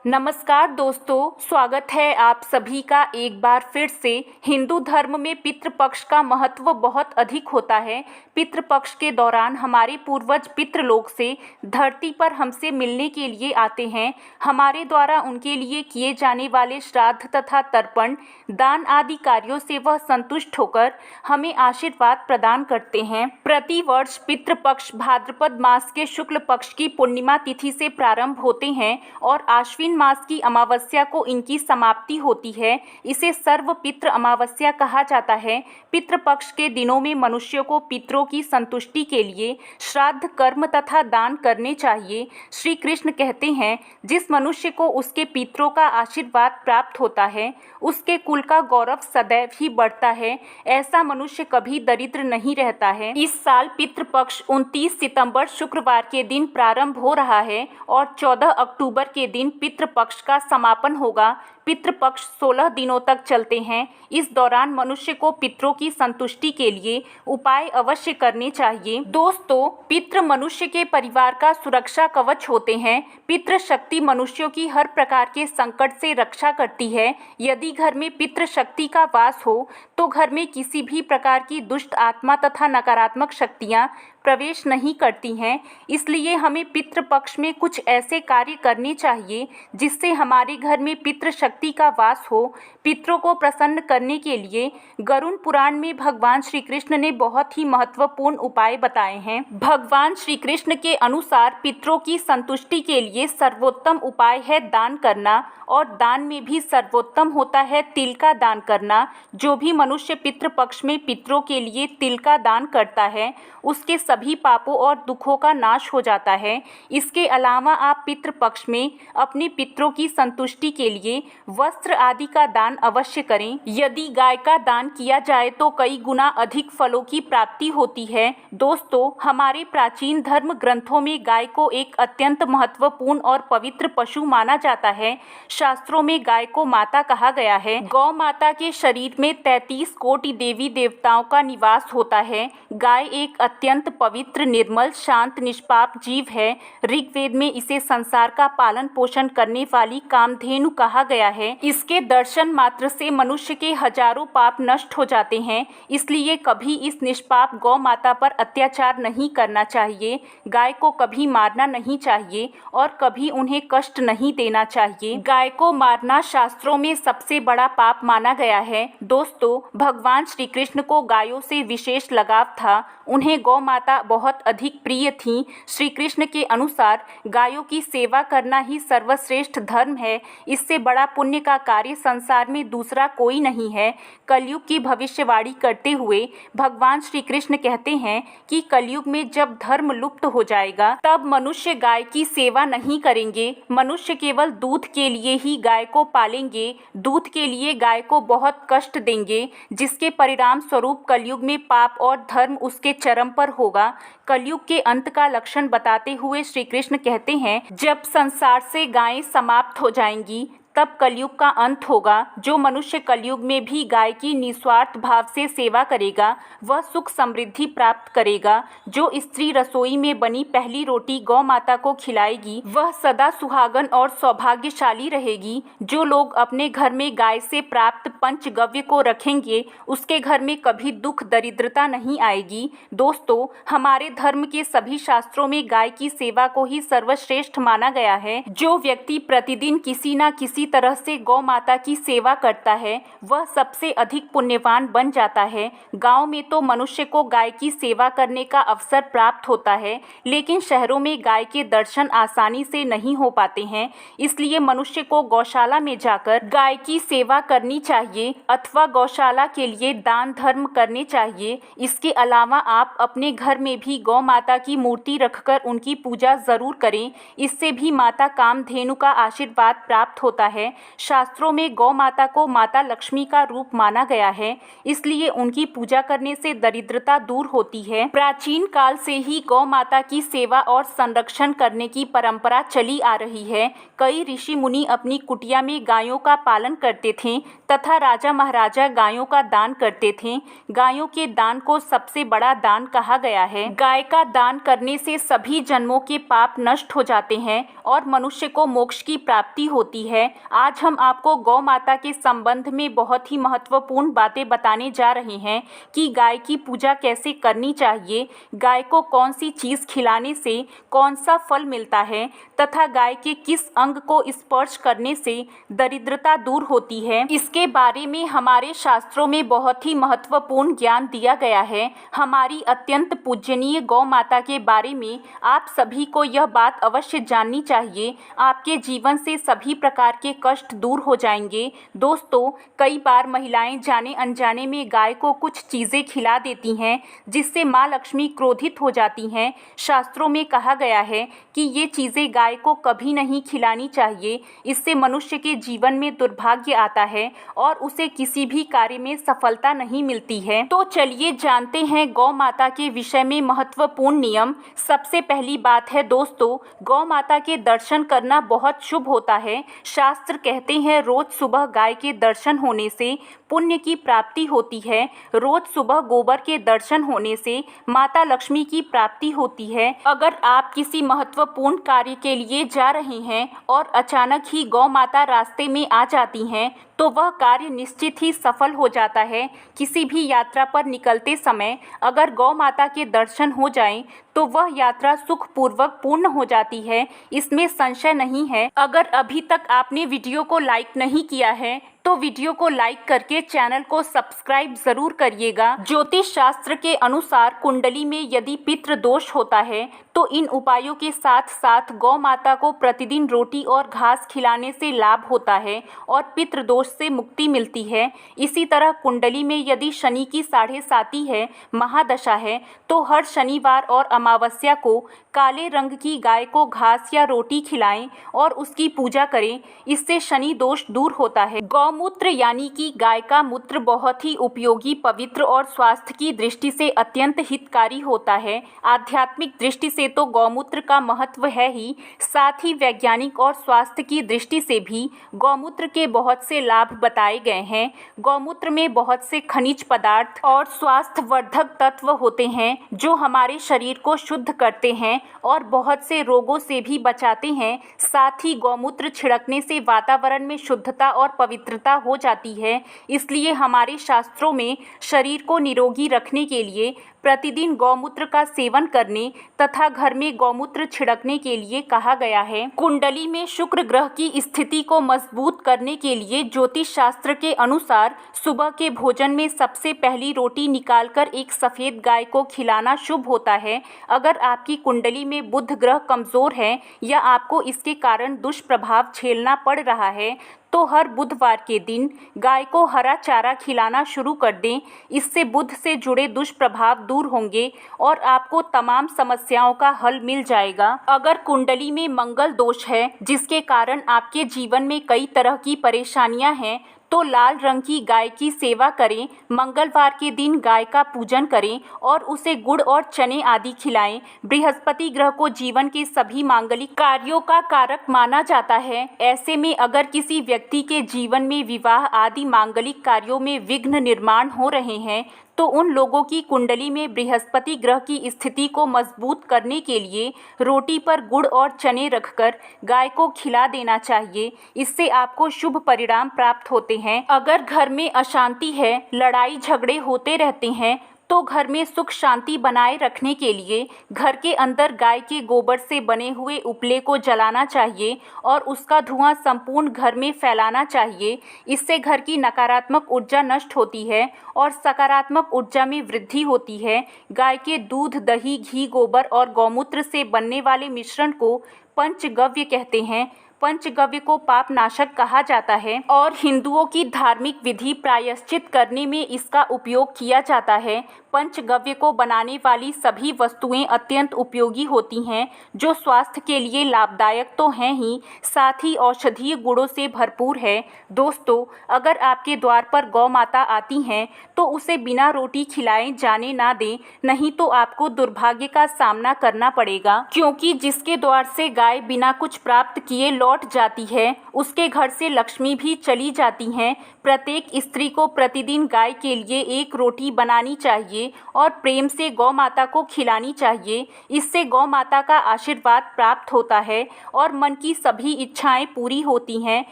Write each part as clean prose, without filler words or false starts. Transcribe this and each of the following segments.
नमस्कार दोस्तों, स्वागत है आप सभी का एक बार फिर से। हिंदू धर्म में पितृपक्ष का महत्व बहुत अधिक होता है। पितृपक्ष के दौरान हमारे पूर्वज पितृलोक से धरती पर हमसे मिलने के लिए आते हैं। हमारे द्वारा उनके लिए किए जाने वाले श्राद्ध तथा तर्पण, दान आदि कार्यों से वह संतुष्ट होकर हमें आशीर्वाद प्रदान करते हैं। प्रतिवर्ष पितृपक्ष भाद्रपद मास के शुक्ल पक्ष की पूर्णिमा तिथि से प्रारंभ होते हैं और आश्विन मास की अमावस्या को इनकी समाप्ति होती है। इसे सर्व पितृ अमावस्या कहा जाता है। पितृपक्ष के दिनों में मनुष्यों को पितरों की संतुष्टि के लिए श्राद्ध कर्म तथा दान करने चाहिए। श्री कृष्ण कहते हैं, जिस मनुष्य को उसके पितरों का आशीर्वाद प्राप्त होता है उसके कुल का गौरव सदैव ही बढ़ता है। ऐसा मनुष्य कभी दरिद्र नहीं रहता है। इस साल पितृपक्ष 29 सितंबर शुक्रवार के दिन प्रारंभ हो रहा है और 14 अक्टूबर के दिन पितृपक्ष का समापन होगा। पितृपक्ष 16 दिनों तक चलते हैं। इस दौरान मनुष्य को पितरों की संतुष्टि के लिए उपाय अवश्य करने चाहिए। दोस्तों, पितृ मनुष्य के परिवार का सुरक्षा कवच होते हैं। पितृ शक्ति मनुष्यों की हर प्रकार के संकट से रक्षा करती है। यदि घर में पितृ शक्ति का वास हो तो घर में किसी भी प्रकार की दुष्ट आत्मा तथा नकारात्मक शक्तियाँ प्रवेश नहीं करती हैं। इसलिए हमें पितृपक्ष में कुछ ऐसे कार्य करने चाहिए जिससे हमारे घर में पितृ शक्ति का वास हो। पितरों को प्रसन्न करने के लिए गरुड़ पुराण में भगवान श्री कृष्ण ने बहुत ही महत्वपूर्ण उपाय बताए हैं। भगवान श्री कृष्ण के अनुसार पितरों की संतुष्टि के लिए सर्वोत्तम उपाय है दान करना, और दान में भी सर्वोत्तम होता है तिल का दान करना। जो भी मनुष्य पितृपक्ष में पितरों के लिए तिल का दान करता है उसके सभी पापों और दुखों का नाश हो जाता है। इसके अलावा आप पितृपक्ष में अपने पितरों की संतुष्टि के लिए वस्त्र आदि का दान अवश्य करें। यदि गाय का दान किया जाए तो कई गुना अधिक फलों की प्राप्ति होती है। दोस्तों, हमारे प्राचीन धर्म ग्रंथों में गाय को एक अत्यंत महत्वपूर्ण और पवित्र पशु माना जाता है। शास्त्रों में गाय को माता कहा गया है। गौ माता के शरीर में 33 कोटि देवी देवताओं का निवास होता है। गाय एक अत्यंत पवित्र, निर्मल, शांत, निष्पाप जीव है। ऋग्वेद में इसे संसार का पालन पोषण करने वाली कामधेनु कहा गया है। इसके दर्शन मात्र से मनुष्य के हजारों पाप नष्ट हो जाते हैं। इसलिए कभी इस निष्पाप गौ माता पर अत्याचार नहीं करना चाहिए। गाय को कभी मारना नहीं चाहिए और कभी उन्हें कष्ट नहीं देना चाहिए। गाय को मारना शास्त्रों में सबसे बड़ा पाप माना गया है। दोस्तों, भगवान श्री कृष्ण को गायों से विशेष लगाव था। उन्हें गौ माता बहुत अधिक प्रिय थीं। श्री कृष्ण के अनुसार गायों की सेवा करना ही सर्वश्रेष्ठ धर्म है। इससे बड़ा पुण्य का कार्य संसार में दूसरा कोई नहीं है। कलयुग की भविष्यवाणी करते हुए भगवान श्री कृष्ण कहते हैं कि कलयुग में जब धर्म लुप्त हो जाएगा तब मनुष्य गाय की सेवा नहीं करेंगे। मनुष्य केवल दूध के लिए ही गाय को पालेंगे, दूध के लिए गाय को बहुत कष्ट देंगे, जिसके परिणाम स्वरूप कलयुग में पाप और धर्म उसके चरम पर होगा। कलयुग के अंत का लक्षण बताते हुए श्री कृष्ण कहते हैं, जब संसार से गायें समाप्त हो जाएंगी तब कलयुग का अंत होगा। जो मनुष्य कलयुग में भी गाय की निस्वार्थ भाव से सेवा करेगा वह सुख समृद्धि प्राप्त करेगा। जो स्त्री रसोई में बनी पहली रोटी गौ माता को खिलाएगी वह सदा सुहागन और सौभाग्यशाली रहेगी। जो लोग अपने घर में गाय से प्राप्त पंचगव्य को रखेंगे उसके घर में कभी दुख दरिद्रता नहीं आएगी। दोस्तों, हमारे धर्म के सभी शास्त्रों में गाय की सेवा को ही सर्वश्रेष्ठ माना गया है। जो व्यक्ति प्रतिदिन किसी न किसी तरह से गौ माता की सेवा करता है वह सबसे अधिक पुण्यवान बन जाता है। गांव में तो मनुष्य को गाय की सेवा करने का अवसर प्राप्त होता है, लेकिन शहरों में गाय के दर्शन आसानी से नहीं हो पाते हैं। इसलिए मनुष्य को गौशाला में जाकर गाय की सेवा करनी चाहिए अथवा गौशाला के लिए दान धर्म करने चाहिए। इसके अलावा आप अपने घर में भी गौ माता की मूर्ति रखकर उनकी पूजा जरूर करें। इससे भी माता कामधेनु का आशीर्वाद प्राप्त होता है। शास्त्रों में गौ माता को माता लक्ष्मी का रूप माना गया है, इसलिए उनकी पूजा करने से दरिद्रता दूर होती है। प्राचीन काल से ही गौ माता की सेवा और संरक्षण करने की परंपरा चली आ रही है। कई ऋषि मुनि अपनी कुटिया में गायों का पालन करते थे तथा राजा महाराजा गायों का दान करते थे। गायों के दान को सबसे बड़ा दान कहा गया है। गाय का दान करने से सभी जन्मों के पाप नष्ट हो जाते हैं और मनुष्य को मोक्ष की प्राप्ति होती है। आज हम आपको गौ माता के संबंध में बहुत ही महत्वपूर्ण बातें बताने जा रहे हैं कि गाय की पूजा कैसे करनी चाहिए, गाय को कौन सी चीज़ खिलाने से कौन सा फल मिलता है तथा गाय के किस अंग को स्पर्श करने से दरिद्रता दूर होती है। इसके बारे में हमारे शास्त्रों में बहुत ही महत्वपूर्ण ज्ञान दिया गया है। हमारी अत्यंत पूजनीय गौ माता के बारे में आप सभी को यह बात अवश्य जाननी चाहिए। आपके जीवन से सभी प्रकार के कष्ट दूर हो जाएंगे। दोस्तों, कई बार महिलाएं जाने अनजाने में गाय को कुछ चीज़ें खिला देती हैं जिससे माँ लक्ष्मी क्रोधित हो जाती हैं। शास्त्रों में कहा गया है कि ये चीज़ें गाय को कभी नहीं खिलानी चाहिए। इससे मनुष्य के जीवन में दुर्भाग्य आता है और उसे किसी भी कार्य में सफलता नहीं मिलती है। तो चलिए जानते हैं गौ माता के विषय में महत्वपूर्ण नियम। सबसे पहली बात है दोस्तों, गौ माता के दर्शन करना बहुत शुभ होता है। शास्त्र कहते हैं रोज सुबह गाय के दर्शन होने से पुण्य की प्राप्ति होती है। रोज सुबह गोबर के दर्शन होने से माता लक्ष्मी की प्राप्ति होती है। अगर आप किसी महत्वपूर्ण कार्य के लिए जा रहे हैं और अचानक ही गौ माता रास्ते में आ जाती हैं तो वह कार्य निश्चित ही सफल हो जाता है। किसी भी यात्रा पर निकलते समय अगर गौ माता के दर्शन हो जाएं तो वह यात्रा सुखपूर्वक पूर्ण हो जाती है, इसमें संशय नहीं है। अगर अभी तक आपने वीडियो को लाइक नहीं किया है तो वीडियो को लाइक करके चैनल को सब्सक्राइब जरूर करिएगा। ज्योतिष शास्त्र के अनुसार कुंडली में यदि पितृ दोष होता है तो इन उपायों के साथ साथ गौ माता को प्रतिदिन रोटी और घास खिलाने से लाभ होता है और पितृ दोष से मुक्ति मिलती है। इसी तरह कुंडली में यदि शनि की 7.5 है, महादशा है, तो हर शनिवार और अमावस्या को काले रंग की गाय को घास या रोटी खिलाएं और उसकी पूजा करें। इससे शनि दोष दूर होता है। गौमूत्र यानी कि गाय का मूत्र बहुत ही उपयोगी, पवित्र और स्वास्थ्य की दृष्टि से अत्यंत हितकारी होता है। आध्यात्मिक दृष्टि से तो गौमूत्र का महत्व है ही, साथ ही वैज्ञानिक और स्वास्थ्य की दृष्टि से भी गौमूत्र के बहुत से लाभ बताए गए हैं। गौमूत्र में बहुत से खनिज पदार्थ और स्वास्थ्यवर्धक तत्व होते हैं जो हमारे शरीर को शुद्ध करते हैं और बहुत से रोगों से भी बचाते हैं। साथ ही गौमूत्र छिड़कने से वातावरण में शुद्धता और पवित्रता हो जाती है। इसलिए हमारे शास्त्रों में शरीर को निरोगी रखने के लिए प्रतिदिन गौमूत्र का सेवन करने तथा घर में गौमूत्र छिड़कने के लिए कहा गया है। कुंडली में शुक्र ग्रह की स्थिति को मजबूत करने के लिए ज्योतिष शास्त्र के अनुसार सुबह के भोजन में सबसे पहली रोटी निकालकर एक सफ़ेद गाय को खिलाना शुभ होता है। अगर आपकी कुंडली में बुध ग्रह कमज़ोर है या आपको इसके कारण दुष्प्रभाव झेलना पड़ रहा है तो हर बुधवार के दिन गाय को हरा चारा खिलाना शुरू कर दें। इससे बुध से जुड़े दुष्प्रभाव दूर होंगे और आपको तमाम समस्याओं का हल मिल जाएगा। अगर कुंडली में मंगल दोष है जिसके कारण आपके जीवन में कई तरह की परेशानियां हैं तो लाल रंग की गाय की सेवा करें। मंगलवार के दिन गाय का पूजन करें और उसे गुड़ और चने आदि खिलाएं। बृहस्पति ग्रह को जीवन के सभी मांगलिक कार्यों का कारक माना जाता है। ऐसे में अगर किसी व्यक्ति के जीवन में विवाह आदि मांगलिक कार्यों में विघ्न निर्माण हो रहे हैं तो उन लोगों की कुंडली में बृहस्पति ग्रह की स्थिति को मजबूत करने के लिए रोटी पर गुड़ और चने रखकर गाय को खिला देना चाहिए। इससे आपको शुभ परिणाम प्राप्त होते हैं। अगर घर में अशांति है, लड़ाई झगड़े होते रहते हैं तो घर में सुख शांति बनाए रखने के लिए घर के अंदर गाय के गोबर से बने हुए उपले को जलाना चाहिए और उसका धुआं संपूर्ण घर में फैलाना चाहिए। इससे घर की नकारात्मक ऊर्जा नष्ट होती है और सकारात्मक ऊर्जा में वृद्धि होती है। गाय के दूध, दही, घी, गोबर और गौमूत्र से बनने वाले मिश्रण को पंचगव्य कहते हैं। पंचगव्य को पाप नाशक कहा जाता है और हिंदुओं की धार्मिक विधि प्रायश्चित करने में इसका उपयोग किया जाता है। पंचगव्य को बनाने वाली सभी वस्तुएं अत्यंत उपयोगी होती हैं, जो स्वास्थ्य के लिए लाभदायक तो हैं ही, साथ ही औषधीय गुणों से भरपूर है। दोस्तों, अगर आपके द्वार पर गौ माता आती हैं तो उसे बिना रोटी खिलाए जाने ना दें, नहीं तो आपको दुर्भाग्य का सामना करना पड़ेगा, क्योंकि जिसके द्वार से गाय बिना कुछ प्राप्त किए लौट जाती है, उसके घर से लक्ष्मी भी चली जाती हैं। प्रत्येक स्त्री को प्रतिदिन गाय के लिए एक रोटी बनानी चाहिए और प्रेम से गौ माता को खिलानी चाहिए। इससे गौ माता का आशीर्वाद प्राप्त होता है और मन की सभी इच्छाएं पूरी होती हैं।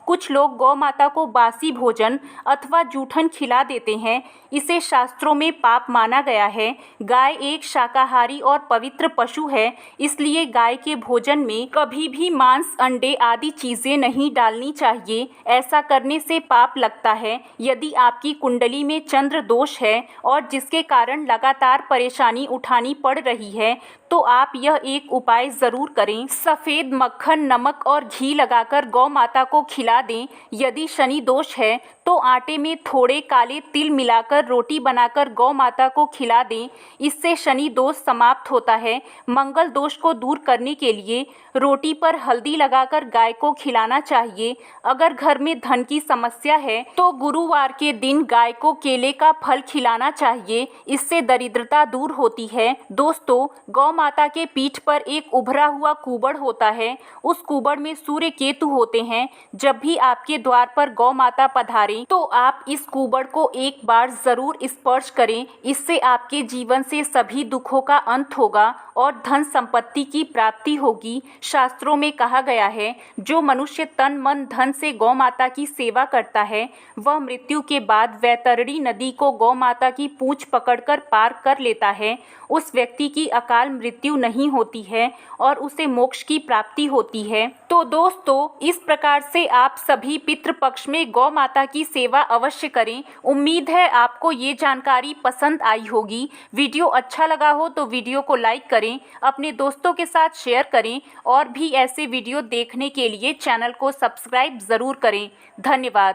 कुछ लोग गौ माता को बासी भोजन अथवा जूठन खिला देते हैं। इसे शास्त्रों में पाप माना गया है। गाय एक शाकाहारी और पवित्र पशु है, इसलिए गाय के भोजन में कभी भी मांस, अंडे आदि चीजें नहीं डालनी चाहिए। ऐसा करने से पाप लगता है। यदि आपकी कुंडली में चंद्र दोष है और जिसके कारण लगातार परेशानी उठानी पड़ रही है, तो आप यह एक उपाय ज़रूर करें। सफ़ेद मक्खन, नमक और घी लगाकर गौ माता को खिला दें। यदि शनि दोष है तो आटे में थोड़े काले तिल मिलाकर रोटी बनाकर गौ माता को खिला दें। इससे शनि दोष समाप्त होता है। मंगल दोष को दूर करने के लिए रोटी पर हल्दी लगाकर गाय को खिलाना चाहिए। अगर घर में धन की समस्या है तो गुरुवार के दिन गाय को केले का फल खिलाना चाहिए। इससे दरिद्रता दूर होती है। दोस्तों, गौ माता के पीठ पर एक उभरा हुआ कुबड़ होता है। उस कुबड़ में सूर्य केतु होते हैं। जब भी आपके द्वार पर गौ माता पधारे तो आप इस कुबड़ को एक बार जरूर स्पर्श करें। इससे आपके जीवन से सभी दुखों का अंत होगा और धन संपत्ति की प्राप्ति होगी। शास्त्रों में कहा गया है, जो मनुष्य तन मन धन से गौ माता की सेवा करता है, वह मृत्यु के बाद वैतरणी नदी को गौ माता की पूंछ पकड़कर पार कर लेता है। उस व्यक्ति की अकाल मृत्यु नहीं होती है और उसे मोक्ष की प्राप्ति होती है। तो दोस्तों, इस प्रकार से आप सभी पितृपक्ष में गौ माता की सेवा अवश्य करें। उम्मीद है आपको ये जानकारी पसंद आई होगी। वीडियो अच्छा लगा हो तो वीडियो को लाइक करें, अपने दोस्तों के साथ शेयर करें और भी ऐसे वीडियो देखने के लिए चैनल को सब्सक्राइब ज़रूर करें। धन्यवाद।